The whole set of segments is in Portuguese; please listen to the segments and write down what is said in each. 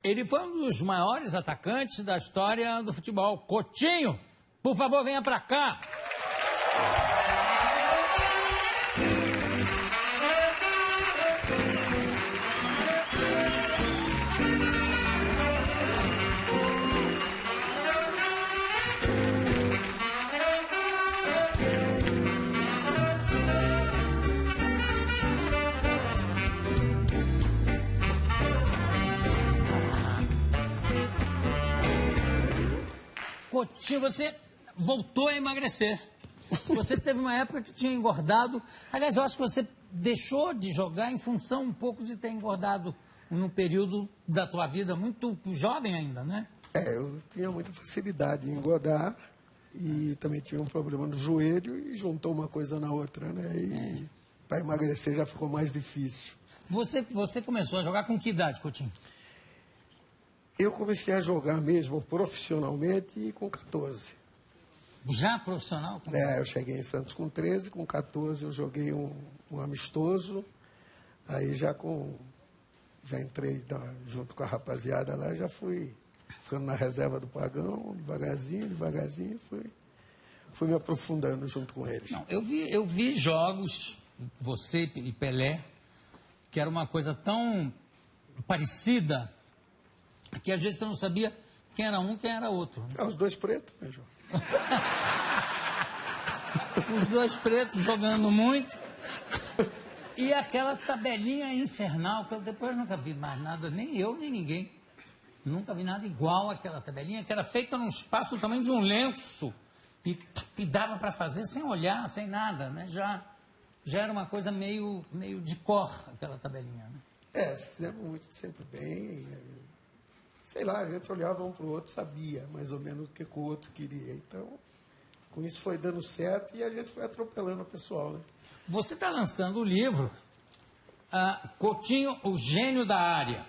Ele foi um dos maiores atacantes da história do futebol. Coutinho, por favor, venha pra cá. Coutinho, você voltou a emagrecer. Você teve uma época que tinha engordado. Aliás, eu acho que você deixou de jogar em função um pouco de ter engordado num período da tua vida muito jovem ainda, né? Eu tinha muita facilidade em engordar e também tinha um problema no joelho e juntou uma coisa na outra, né? E para emagrecer já ficou mais difícil. Você começou a jogar com que idade, Coutinho? Eu comecei a jogar mesmo profissionalmente com 14. Já profissional? Eu cheguei em Santos com 13, com 14 eu joguei um amistoso, aí já entrei junto com a rapaziada lá, já fui ficando na reserva do Pagão, devagarzinho, fui me aprofundando junto com eles. Não, eu vi jogos, você e Pelé, que era uma coisa tão parecida, que às vezes você não sabia quem era um, quem era outro. Os dois pretos, né, João? Os dois pretos jogando muito. E aquela tabelinha infernal, que eu depois nunca vi mais nada, nem eu, nem ninguém. Nunca vi nada igual àquela tabelinha, que era feita num espaço do tamanho de um lenço. E dava para fazer sem olhar, sem nada, né? Já era uma coisa meio de cor, aquela tabelinha, né? Fizemos muito sempre bem. Sei lá, a gente olhava um para o outro, sabia mais ou menos o que o outro queria. Então, com isso foi dando certo e a gente foi atropelando o pessoal, né? Você está lançando o livro, Coutinho, o gênio da área.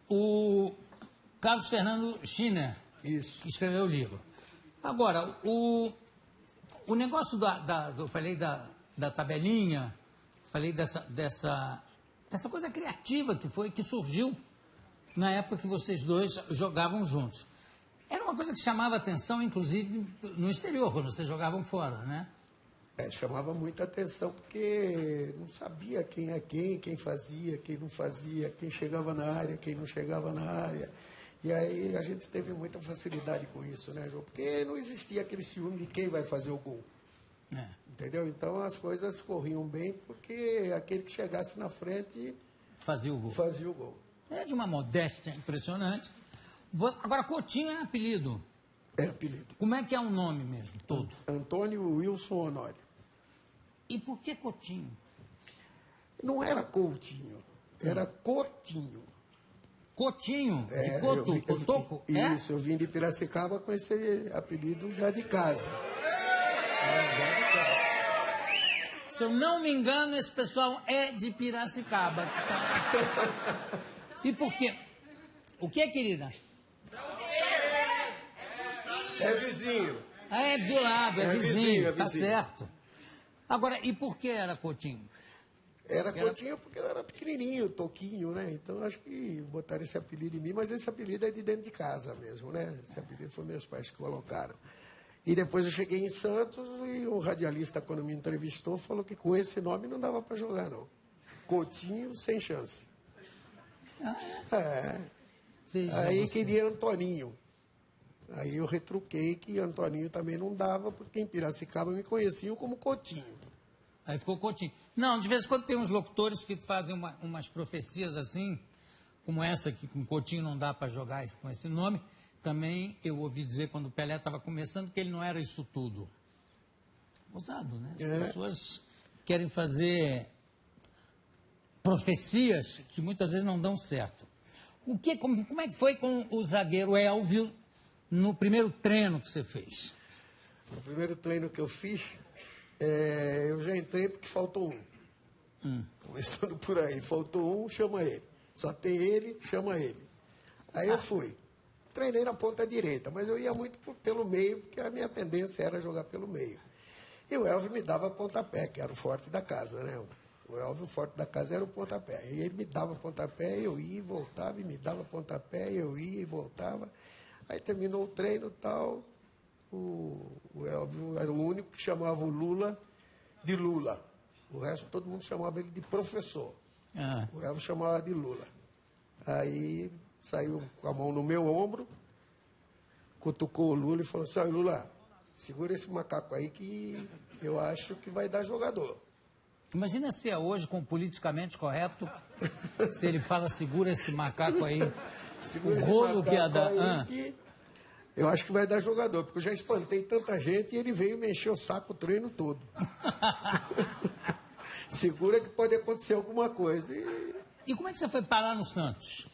O Carlos Fernando Schiner, Isso, que escreveu o livro. Agora, o negócio eu falei da tabelinha, falei dessa coisa criativa que surgiu na época que vocês dois jogavam juntos. Era uma coisa que chamava atenção, inclusive, no exterior, quando vocês jogavam fora, né? Chamava muita atenção porque não sabia quem é quem fazia, quem não fazia, quem chegava na área, quem não chegava na área. E aí a gente teve muita facilidade com isso, né, João? Porque não existia aquele ciúme de quem vai fazer o gol. Entendeu? Então as coisas corriam bem porque aquele que chegasse na frente fazia o gol. É de uma modéstia impressionante. Agora, Coutinho é apelido. É apelido. Como é que é o nome mesmo, todo? Antônio Wilson Honório. E por que Coutinho? Não era Coutinho, era Cotinho. Cotinho? De Coto? Cotoco? Isso, eu vim de Piracicaba com esse apelido já de casa. Se eu não me engano, esse pessoal é de Piracicaba. E por quê? O que, querida? É vizinho. É do lado, é vizinho, tá vizinho. certo. Agora, e por que era Coutinho? Era Coutinho porque eu era pequenininho, toquinho, né? Então acho que botaram esse apelido em mim, mas esse apelido é de dentro de casa mesmo, né? Esse apelido foi meus pais que colocaram. E depois eu cheguei em Santos e o radialista, quando me entrevistou, falou que com esse nome não dava para jogar, não. Coutinho, sem chance. Aí queria Antoninho. Aí eu retruquei que Antoninho também não dava, porque em Piracicaba me conheciam como Coutinho. Aí ficou Coutinho. Não, de vez em quando tem uns locutores que fazem umas profecias assim, como essa, que com Coutinho não dá para jogar com esse nome. Também eu ouvi dizer, quando o Pelé estava começando, que ele não era isso tudo. Ousado, né? As pessoas querem fazer profecias que muitas vezes não dão certo. Como é que foi com o zagueiro Elvio no primeiro treino que você fez? No primeiro treino que eu fiz, eu já entrei porque faltou um. Começando por aí, faltou um, chama ele. Só tem ele, chama ele. Aí eu fui. Treinei na ponta direita, mas eu ia muito pelo meio, porque a minha tendência era jogar pelo meio. E o Elvio me dava pontapé, que era o forte da casa, né? O O Elvio, o forte da casa era o pontapé. E ele me dava pontapé, eu ia e voltava, e me dava pontapé, eu ia e voltava. Aí terminou o treino e tal. O Elvio era o único que chamava o Lula de Lula. O resto, todo mundo chamava ele de professor. O Elvio chamava de Lula. Aí saiu com a mão no meu ombro, cutucou o Lula e falou assim: Lula, segura esse macaco aí que eu acho que vai dar jogador. Imagina se é hoje, com o politicamente correto, se ele fala, segura esse macaco aí, segura o rolo que ia dar. Eu acho que vai dar jogador, porque eu já espantei tanta gente e ele veio me encher o saco o treino todo. Segura que pode acontecer alguma coisa. E como é que você foi parar no Santos?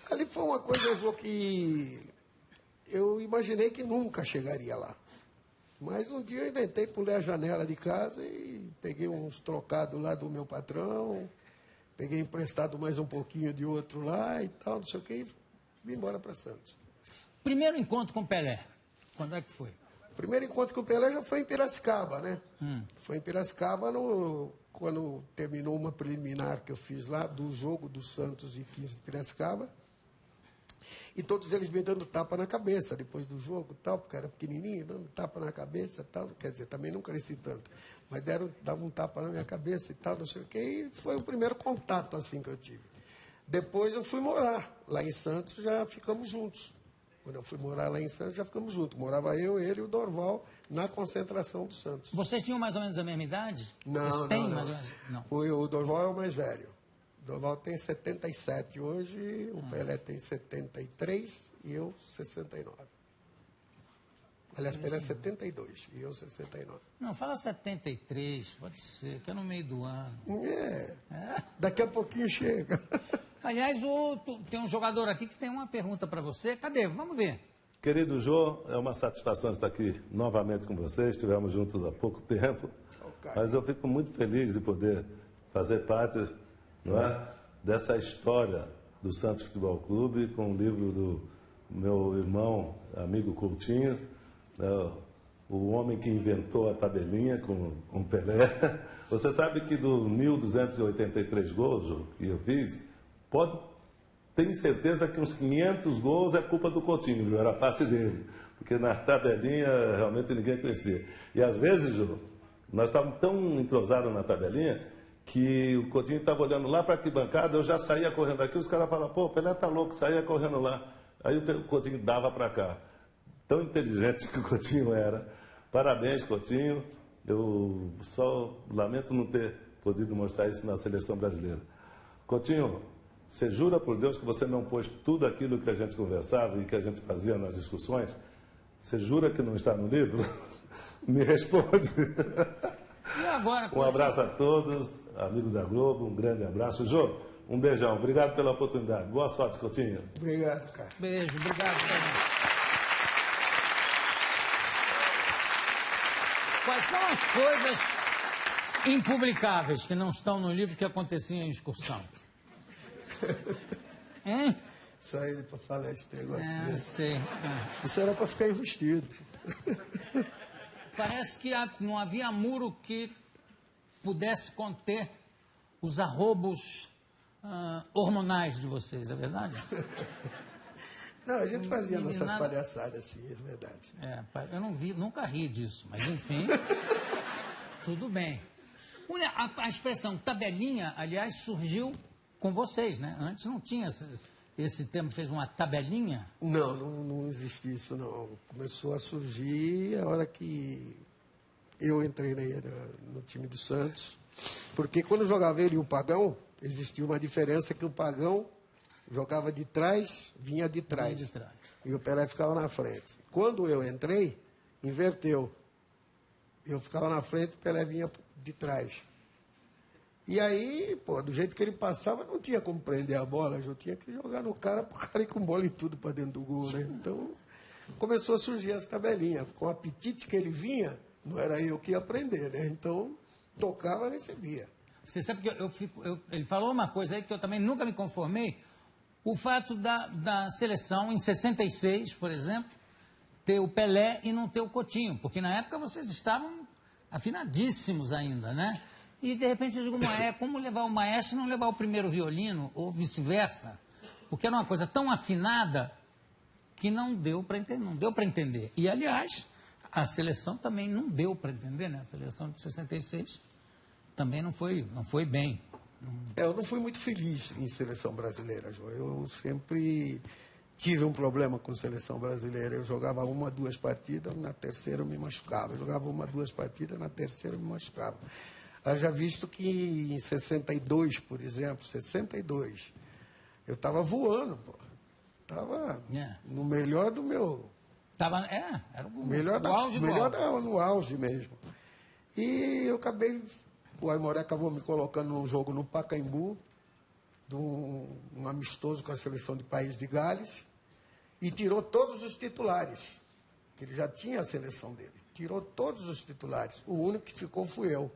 Ali foi uma coisa, Jô, que eu imaginei que nunca chegaria lá. Mas um dia eu inventei, pulei a janela de casa e peguei uns trocados lá do meu patrão, peguei emprestado mais um pouquinho de outro lá e tal, não sei o que, e vim embora para Santos. Primeiro encontro com o Pelé, quando é que foi? O primeiro encontro com o Pelé já foi em Piracicaba, né? Foi em Piracicaba, quando terminou uma preliminar que eu fiz lá, do jogo do Santos e 15 de Piracicaba. E todos eles me dando tapa na cabeça depois do jogo, tal, porque era pequenininho, dando tapa na cabeça, tal. Quer dizer, também não cresci tanto, mas davam um tapa na minha cabeça e tal, não sei o quê. E foi o primeiro contato assim que eu tive. Depois eu fui morar lá em Santos, já ficamos juntos. Quando eu fui morar lá em Santos, já ficamos juntos. Morava eu, ele e o Dorval na concentração do Santos. Vocês tinham mais ou menos a mesma idade? Não, vocês têm não. Mais ou menos? Não. O Dorval é o mais velho. O Dorval tem 77 hoje, o Pelé tem 73 e eu 69. Aliás, Pelé é 72 e eu 69. Não, fala 73, pode ser, que é no meio do ano. Daqui a pouquinho chega. Aliás, tem um jogador aqui que tem uma pergunta para você. Cadê? Vamos ver. Querido Jô, é uma satisfação estar aqui novamente com vocês. Estivemos juntos há pouco tempo, mas eu fico muito feliz de poder fazer parte, não é, dessa história do Santos Futebol Clube, com o livro do meu irmão, amigo Coutinho, né, o homem que inventou a tabelinha com Pelé. Você sabe que dos 1.283 gols, Jô, que eu fiz, tenho certeza que uns 500 gols é culpa do Coutinho, viu? Era a passe dele, porque na tabelinha realmente ninguém conhecia. E às vezes, Jô, nós estávamos tão entrosados na tabelinha que o Coutinho estava olhando lá para a arquibancada, eu já saía correndo aqui, os caras falavam, pô, o Pelé tá louco, saía correndo lá. Aí o Coutinho dava para cá. Tão inteligente que o Coutinho era. Parabéns, Coutinho. Eu só lamento não ter podido mostrar isso na seleção brasileira. Coutinho, você jura por Deus que você não pôs tudo aquilo que a gente conversava e que a gente fazia nas discussões? Você jura que não está no livro? Me responde. E agora, um abraço a todos, amigos da Globo, um grande abraço. Jô, um beijão. Obrigado pela oportunidade. Boa sorte, Coutinho. Obrigado, cara. Beijo, obrigado também. Quais são as coisas impublicáveis que não estão no livro que aconteciam em excursão? Hein? Só ele para falar esse negócio desse. Sei. Isso era para ficar investido. Parece que não havia muro que pudesse conter os arrobos hormonais de vocês, é verdade? Não, a gente fazia nossas palhaçadas assim, é verdade. Eu não vi, nunca ri disso, mas enfim, tudo bem. A expressão tabelinha, aliás, surgiu com vocês, né? Antes não tinha esse termo, fez uma tabelinha? Não existia isso, não. Começou a surgir a hora que eu entrei no time do Santos. Porque quando jogava ele e o Pagão, existia uma diferença que o Pagão jogava de trás, vinha de trás. E o Pelé ficava na frente. Quando eu entrei, inverteu. Eu ficava na frente, o Pelé vinha de trás. E aí, pô, do jeito que ele passava, não tinha como prender a bola, eu tinha que jogar no cara, pro cara ir com bola e tudo para dentro do gol, né? Então, começou a surgir essa tabelinha. Com o apetite que ele vinha, não era eu que ia aprender, né? Então, tocava, recebia. Você sabe que ele falou uma coisa aí que eu também nunca me conformei, o fato da seleção, em 66, por exemplo, ter o Pelé e não ter o Coutinho, porque na época vocês estavam afinadíssimos ainda, né? E, de repente, eu digo, como levar o maestro e não levar o primeiro violino, ou vice-versa? Porque era uma coisa tão afinada que não deu para entender. E, aliás, a seleção também não deu para entender, né? A seleção de 66 também não foi bem. Eu não fui muito feliz em seleção brasileira, João. Eu sempre tive um problema com seleção brasileira. Eu jogava 1, 2 partidas, na terceira eu me machucava. Eu jogava 1, 2 partidas, na terceira eu me machucava. Haja visto que em 62, por exemplo, 62, eu estava voando, pô. Estava no melhor do meu... Era o auge no auge mesmo. E eu acabei... O Aimoré acabou me colocando num jogo no Pacaembu, um amistoso com a seleção de País de Gales, e tirou todos os titulares. Ele já tinha a seleção dele. Tirou todos os titulares. O único que ficou fui eu.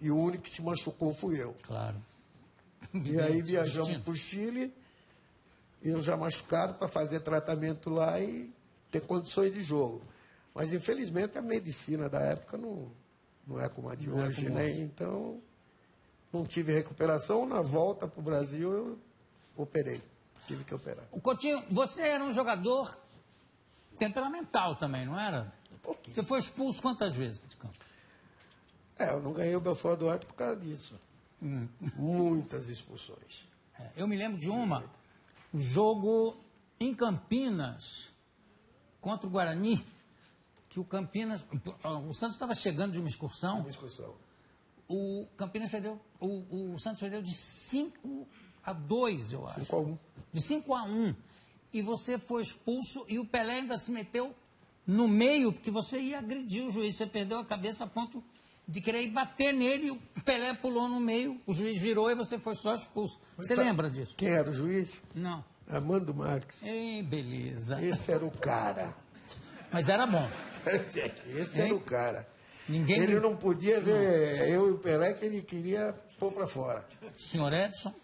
E o único que se machucou fui eu. Claro. E aí viajamos para o Chile, eu já machucado para fazer tratamento lá e ter condições de jogo. Mas, infelizmente, a medicina da época não é como a de hoje, né? Então, não tive recuperação. Na volta para o Brasil, eu operei. Tive que operar. O Coutinho, você era um jogador temperamental também, não era? Um pouquinho. Você foi expulso quantas vezes de campo? Eu não ganhei o Belfort Duarte por causa disso. Muitas expulsões. Eu me lembro de um jogo em Campinas contra o Guarani, que o Santos estava chegando de uma excursão. O Campinas perdeu, o Santos perdeu de 5-2, eu acho. 5-1. De 5-1. E você foi expulso e o Pelé ainda se meteu no meio, porque você ia agredir o juiz. Você perdeu a cabeça a ponto de querer ir bater nele, o Pelé pulou no meio, o juiz virou e você foi só expulso. Você lembra disso? Quem era o juiz? Não. Armando Marques. Beleza. Esse era o cara. Mas era bom. Esse era o cara. Ninguém... Ele não podia ver eu e o Pelé, que ele queria pôr para fora. Senhor Edson,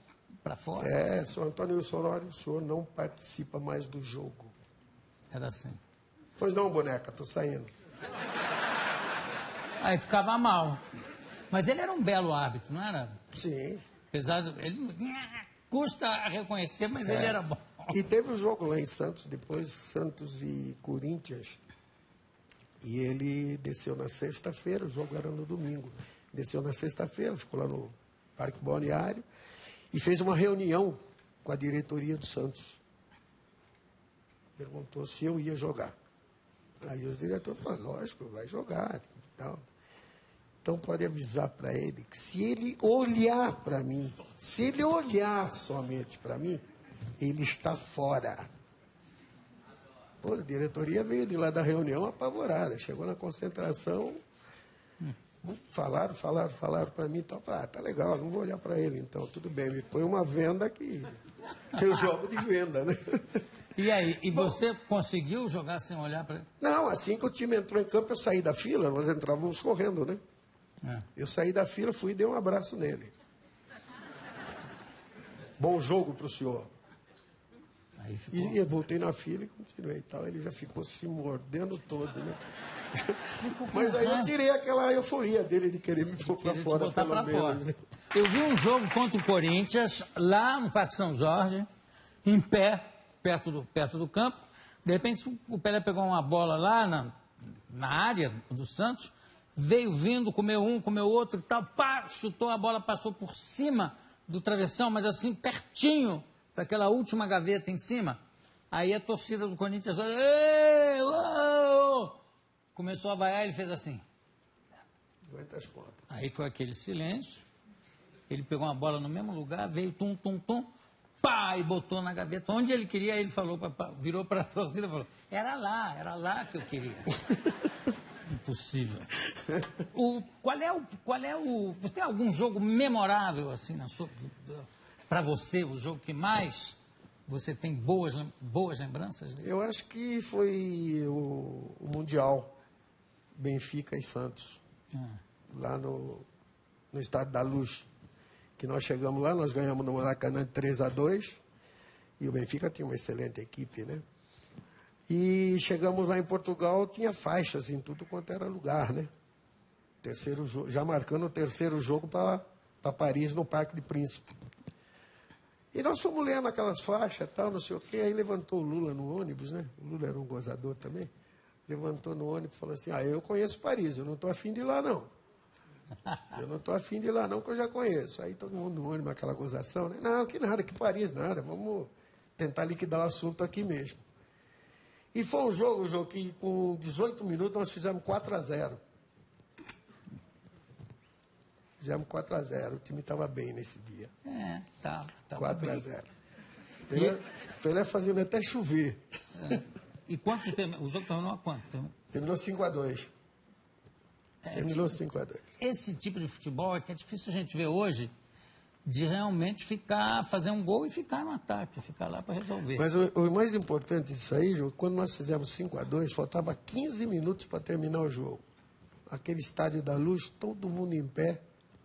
para fora? Senhor Antônio Sonório, o senhor não participa mais do jogo. Era assim. Pois não, boneca, tô saindo. Aí ficava mal. Mas ele era um belo árbitro, não era? Sim. Apesar de... Ele custa a reconhecer, mas ele era bom. E teve um jogo lá em Santos, depois Santos e Corinthians. E ele desceu na sexta-feira, o jogo era no domingo. Desceu na sexta-feira, ficou lá no Parque Balneário e fez uma reunião com a diretoria do Santos. Perguntou se eu ia jogar. Aí os diretores falaram, lógico, vai jogar. Então pode avisar para ele que se ele olhar para mim, se ele olhar somente para mim, ele está fora. Pô, a diretoria veio de lá da reunião apavorada. Chegou na concentração, falaram para mim, então, tá legal, não vou olhar para ele, então, tudo bem. Me põe uma venda que eu jogo de venda, né? E aí, você conseguiu jogar sem olhar para ele? Não, assim que o time entrou em campo, eu saí da fila, nós entrávamos correndo, né? Eu saí da fila, fui e dei um abraço nele. Bom jogo para o senhor. Aí ficou... E eu voltei na fila e continuei e tal. Ele já ficou se mordendo todo, né? Mas aí eu tirei aquela euforia dele de querer me pôr para fora. Botar para fora. Eu vi um jogo contra o Corinthians, lá no Parque São Jorge, em pé, perto do campo. De repente, o Pelé pegou uma bola lá na área do Santos, veio vindo, comeu um, comeu outro e tal, pá, chutou a bola, passou por cima do travessão, mas assim, pertinho daquela última gaveta em cima. Aí a torcida do Corinthians olha, ei, uou! Começou a vaiar, ele fez assim. Aguenta as pontas. Aí foi aquele silêncio, ele pegou uma bola no mesmo lugar, veio tum, tum, tum, pá, e botou na gaveta. Onde ele queria, ele falou, virou para a torcida e falou, era lá que eu queria. Impossível. Você tem algum jogo memorável, assim, para você, o jogo que mais você tem boas lembranças dele? Eu acho que foi o Mundial, Benfica e Santos, lá no Estádio da Luz. Que nós chegamos lá, nós ganhamos no Maracanã de 3-2, e o Benfica tinha uma excelente equipe, né? E chegamos lá em Portugal, tinha faixas em tudo quanto era lugar, né? Já marcando o terceiro jogo para Paris, no Parque de Príncipe. E nós fomos lendo aquelas faixas, tal, não sei o quê, aí levantou o Lula no ônibus, né? O Lula era um gozador também. Levantou no ônibus e falou assim, eu conheço Paris, eu não estou afim de ir lá, não. Eu não estou afim de ir lá, não, que eu já conheço. Aí todo mundo no ônibus, aquela gozação, né? Não, que nada, que Paris, nada, vamos tentar liquidar o assunto aqui mesmo. E foi um jogo que com 18 minutos nós fizemos 4-0. Fizemos 4-0, o time estava bem nesse dia. Tava 4-0. Pelé fazendo até chover. E quanto tempo? O jogo terminou a quanto? Terminou 5-2. Terminou 5-2. Esse tipo de futebol é que é difícil a gente ver hoje, de realmente fazer um gol e ficar no ataque, ficar lá para resolver. Mas o mais importante disso aí, João, quando nós fizemos 5-2, faltava 15 minutos para terminar o jogo. Aquele Estádio da Luz, todo mundo em pé,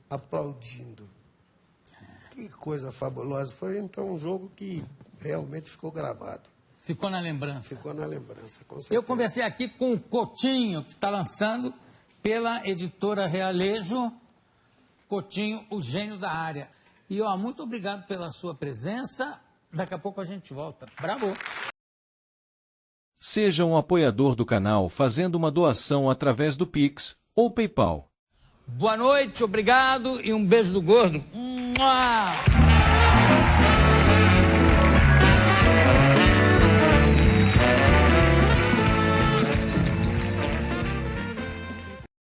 aplaudindo. Que coisa fabulosa. Foi, então, um jogo que realmente ficou gravado. Ficou na lembrança. Ficou na lembrança, com certeza. Eu conversei aqui com o Coutinho, que está lançando pela editora Realejo, Coutinho, o gênio da área. E, muito obrigado pela sua presença. Daqui a pouco a gente volta. Bravo! Seja um apoiador do canal fazendo uma doação através do Pix ou PayPal. Boa noite, obrigado e um beijo do gordo. Mua!